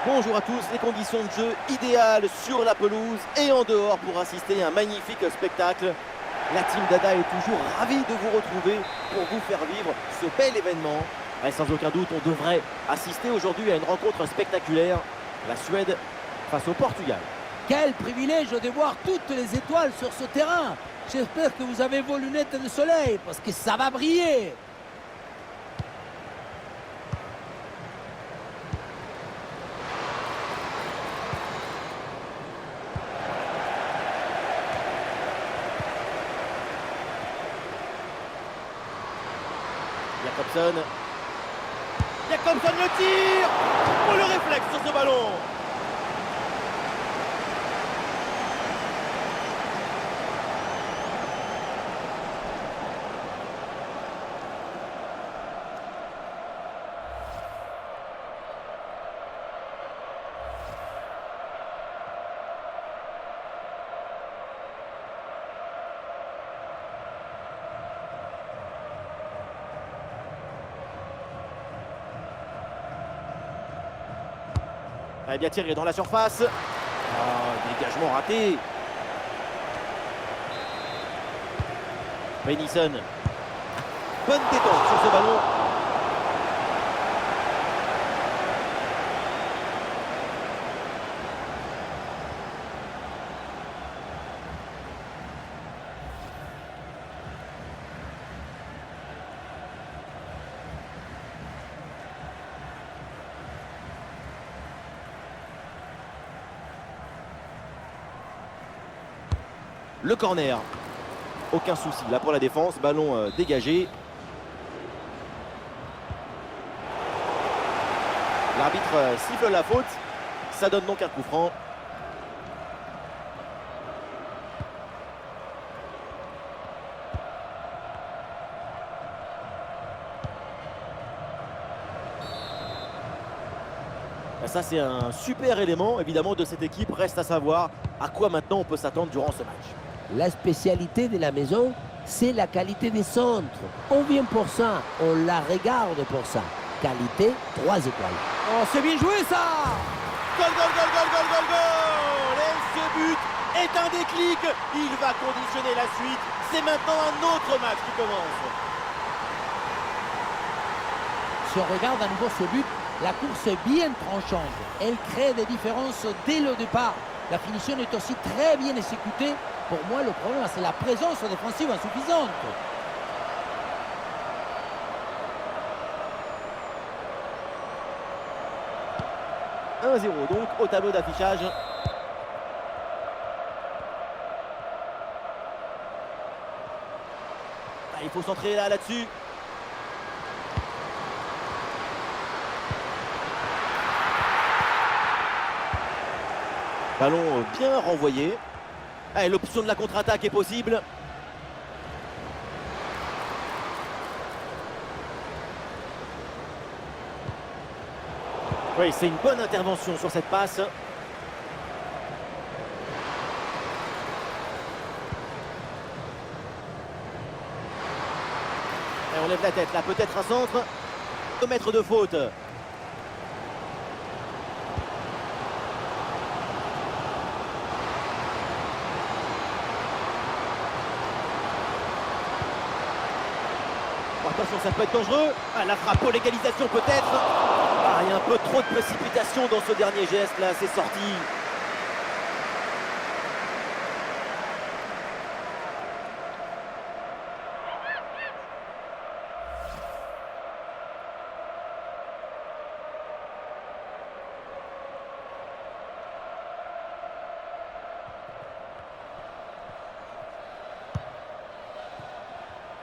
Bonjour à tous, les conditions de jeu idéales sur la pelouse et en dehors pour assister à un magnifique spectacle. La team Dada est toujours ravie de vous retrouver pour vous faire vivre ce bel événement. Et sans aucun doute, on devrait assister aujourd'hui à une rencontre spectaculaire. La Suède face au Portugal. Quel privilège de voir toutes les étoiles sur ce terrain. J'espère que vous avez vos lunettes de soleil parce que ça va briller. Jakobsen. Jakobsen le tire. Oh, le réflexe sur ce ballon. Allez, bien tiré dans la surface. Dégagement raté. Benison. Bonne détente sur ce ballon. Le corner. Aucun souci là pour la défense. Ballon dégagé. L'arbitre siffle la faute. Ça donne donc un coup franc. Ça, c'est un super élément évidemment de cette équipe. Reste à savoir à quoi maintenant on peut s'attendre durant ce match. La spécialité de la maison, c'est la qualité des centres. On vient pour ça, on la regarde pour ça. Qualité 3 étoiles. Oh, c'est bien joué ça! Goal, goal, goal, goal, goal, goal, goal! Et ce but est un déclic. Il va conditionner la suite. C'est maintenant un autre match qui commence. Si on regarde à nouveau ce but, la course est bien tranchante. Elle crée des différences dès le départ. La finition est aussi très bien exécutée. Pour moi, le problème, c'est la présence défensive insuffisante. « 1-0 donc au tableau d'affichage. Il faut centrer là-dessus. Ballon bien renvoyé. L'option de la contre-attaque est possible. Oui, c'est une bonne intervention sur cette passe. Et on lève la tête là, peut-être un centre. 2 mètres de faute. Attention, ça peut être dangereux. La frappe pour l'égalisation peut-être. Il y a un peu trop de précipitation dans ce dernier geste là, c'est sorti.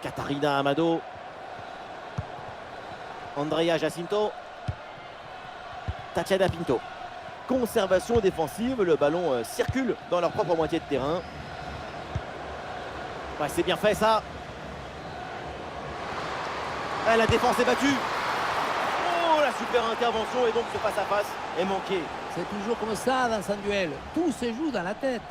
Catarina Amado. Andrea Jacinto. Tatiana Pinto. Conservation défensive, le ballon circule dans leur propre moitié de terrain. C'est bien fait ça. La défense est battue. Oh, la super intervention et donc ce face-à-face est manqué. C'est toujours comme ça dans un duel. Tout se joue dans la tête.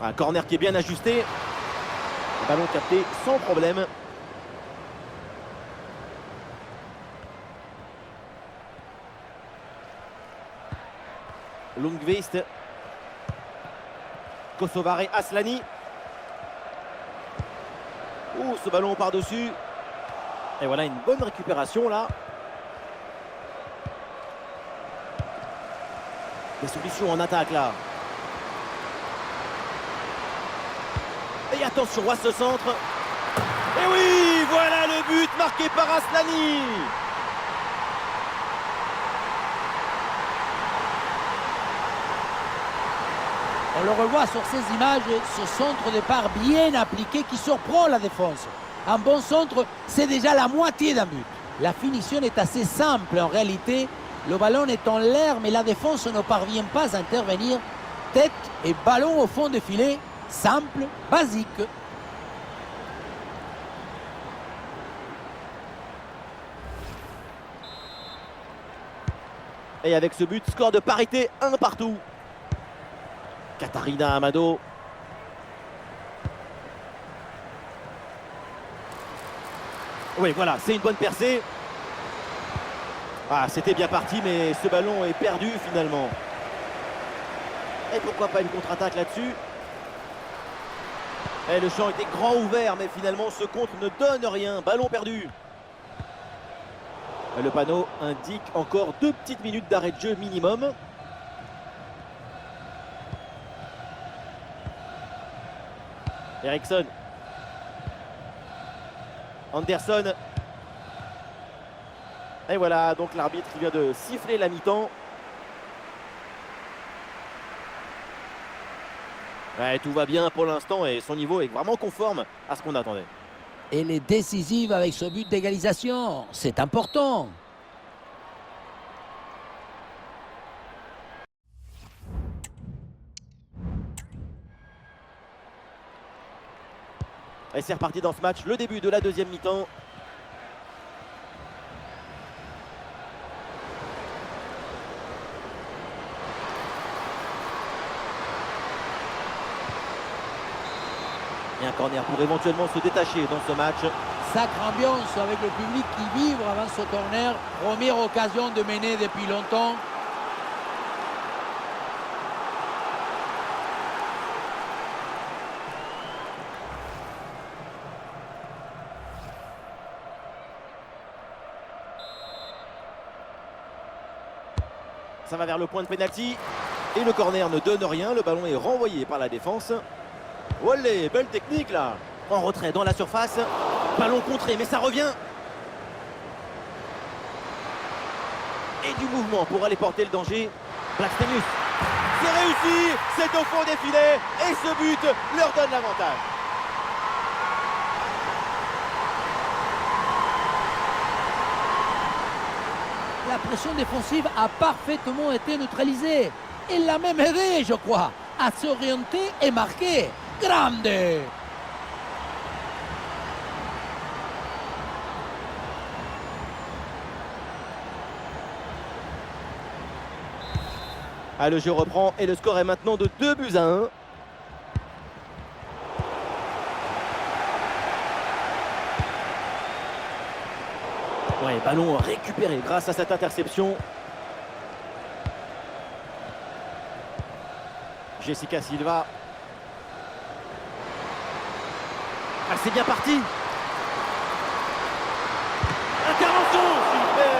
Un corner qui est bien ajusté. Le ballon capté sans problème. Lundqvist. Kosovare Aslani. Ouh, ce ballon par-dessus. Et voilà une bonne récupération là. Des solutions en attaque là. Et attention à ce centre. Et oui, voilà le but marqué par Aslani. On le revoit sur ces images, ce centre de part bien appliqué qui surprend la défense. Un bon centre, c'est déjà la moitié d'un but. La finition est assez simple en réalité. Le ballon est en l'air, mais la défense ne parvient pas à intervenir. Tête et ballon au fond du filet. Simple, basique. Et avec ce but, score de parité, 1 partout. Katarina Amado. Oui, voilà, c'est une bonne percée. Ah, c'était bien parti, mais ce ballon est perdu finalement. Et pourquoi pas une contre-attaque là-dessus? Et le champ était grand ouvert, mais finalement ce contre ne donne rien. Ballon perdu. Et le panneau indique encore 2 petites minutes d'arrêt de jeu minimum. Eriksson. Anderson. Et voilà, donc l'arbitre vient de siffler la mi-temps. Ouais, tout va bien pour l'instant et son niveau est vraiment conforme à ce qu'on attendait. Elle est décisive avec ce but d'égalisation. C'est important. Et c'est reparti dans ce match, le début de la deuxième mi-temps. Et un corner pour éventuellement se détacher dans ce match. Sacre ambiance avec le public qui vibre avant ce corner. Première occasion de mener depuis longtemps. Ça va vers le point de pénalty. Et le corner ne donne rien. Le ballon est renvoyé par la défense. Olé, belle technique là. En retrait dans la surface. Ballon contré, mais ça revient. Et du mouvement pour aller porter le danger. Blackstenius. C'est réussi. C'est au fond des filets. Et ce but leur donne l'avantage. La pression défensive a parfaitement été neutralisée. Il l'a même aidé, je crois, à s'orienter et marquer. Grande! Ah, le jeu reprend et le score est maintenant de 2-1. Ouais, ballon récupéré grâce à cette interception. Jessica Silva. Ah, c'est bien parti. Intervention, super.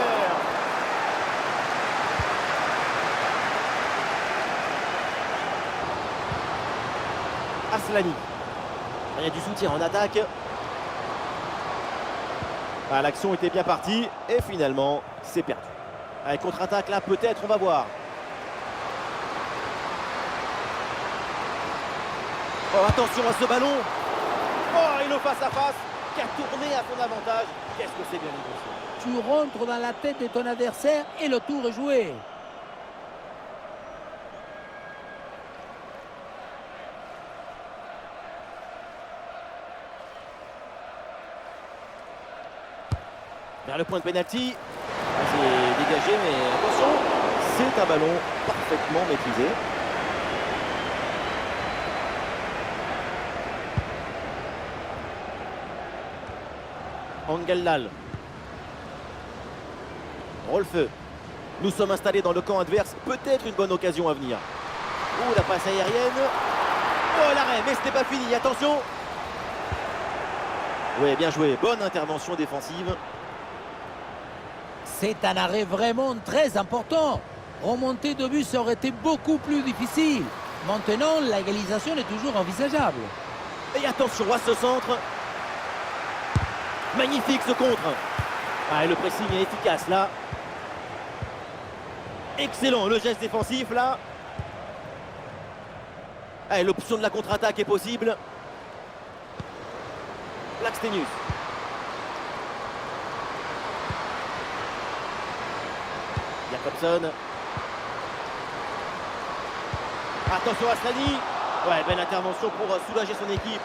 Aslani. Il y a du soutien en attaque. Ah, l'action était bien partie et finalement c'est perdu. Avec contre-attaque là, peut-être, on va voir. Oh, attention à ce ballon. Oh, et le face-à-face qui a tourné à son avantage. Qu'est-ce que c'est bien négocié. Tu rentres dans la tête de ton adversaire et le tour est joué. Vers le point de pénalty. Ah, c'est dégagé, mais attention, c'est un ballon parfaitement maîtrisé. Angeldal. Rolfeu. Nous sommes installés dans le camp adverse. Peut-être une bonne occasion à venir. Oh, la passe aérienne. Oh, l'arrêt, mais ce n'est pas fini. Attention. Oui, bien joué. Bonne intervention défensive. C'est un arrêt vraiment très important. Remonter de but, ça aurait été beaucoup plus difficile. Maintenant, l'égalisation est toujours envisageable. Et attention à ce centre. Magnifique ce contre. Ah, et le pressing est efficace là. Excellent le geste défensif là. Ah, l'option de la contre-attaque est possible. Blackstenius. Jacobson. Attention à Slani. Ouais, belle intervention pour soulager son équipe.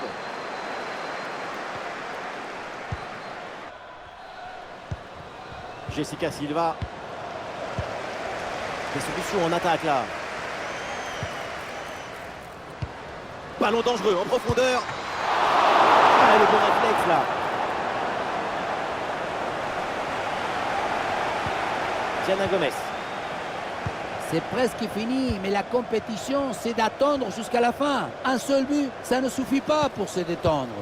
Jessica Silva. Des solutions en attaque là. Ballon dangereux en profondeur. Ah, le bon réflexe là. Diana Gomez. C'est presque fini, mais la compétition, c'est d'attendre jusqu'à la fin. Un seul but, ça ne suffit pas pour se détendre.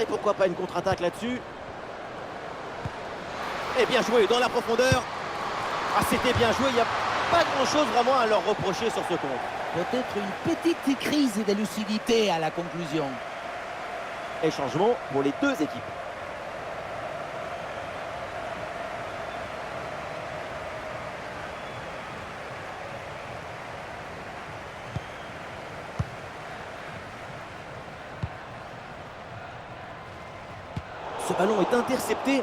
Et pourquoi pas une contre-attaque là-dessus? Et bien joué dans la profondeur. Ah, c'était bien joué, il n'y a pas grand-chose vraiment à leur reprocher sur ce compte. Peut-être une petite crise de lucidité à la conclusion. Et changement pour les deux équipes. Ce ballon est intercepté.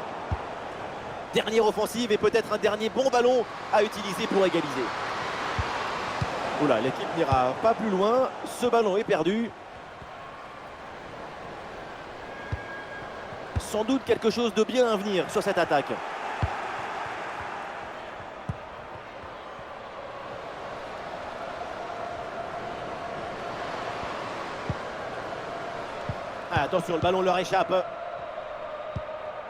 Dernière offensive et peut-être un dernier bon ballon à utiliser pour égaliser. Oula, l'équipe n'ira pas plus loin. Ce ballon est perdu. Sans doute quelque chose de bien à venir sur cette attaque. Ah, attention, le ballon leur échappe.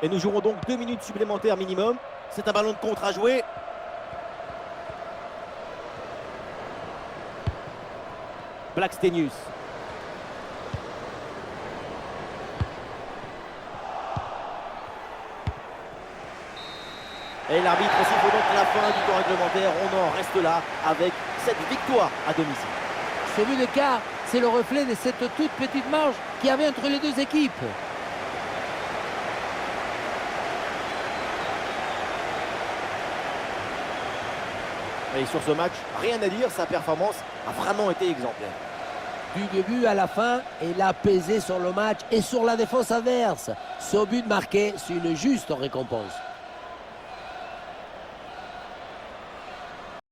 Et nous jouerons donc 2 minutes supplémentaires minimum. C'est un ballon de contre à jouer. Blackstenius. Et l'arbitre siffle donc la fin du temps réglementaire. On en reste là avec cette victoire à domicile. Ce but d'écart, c'est le reflet de cette toute petite marge qu'il y avait entre les deux équipes. Et sur ce match, rien à dire, sa performance a vraiment été exemplaire. Du début à la fin, il a pesé sur le match et sur la défense adverse. Ce but marqué, c'est une juste récompense.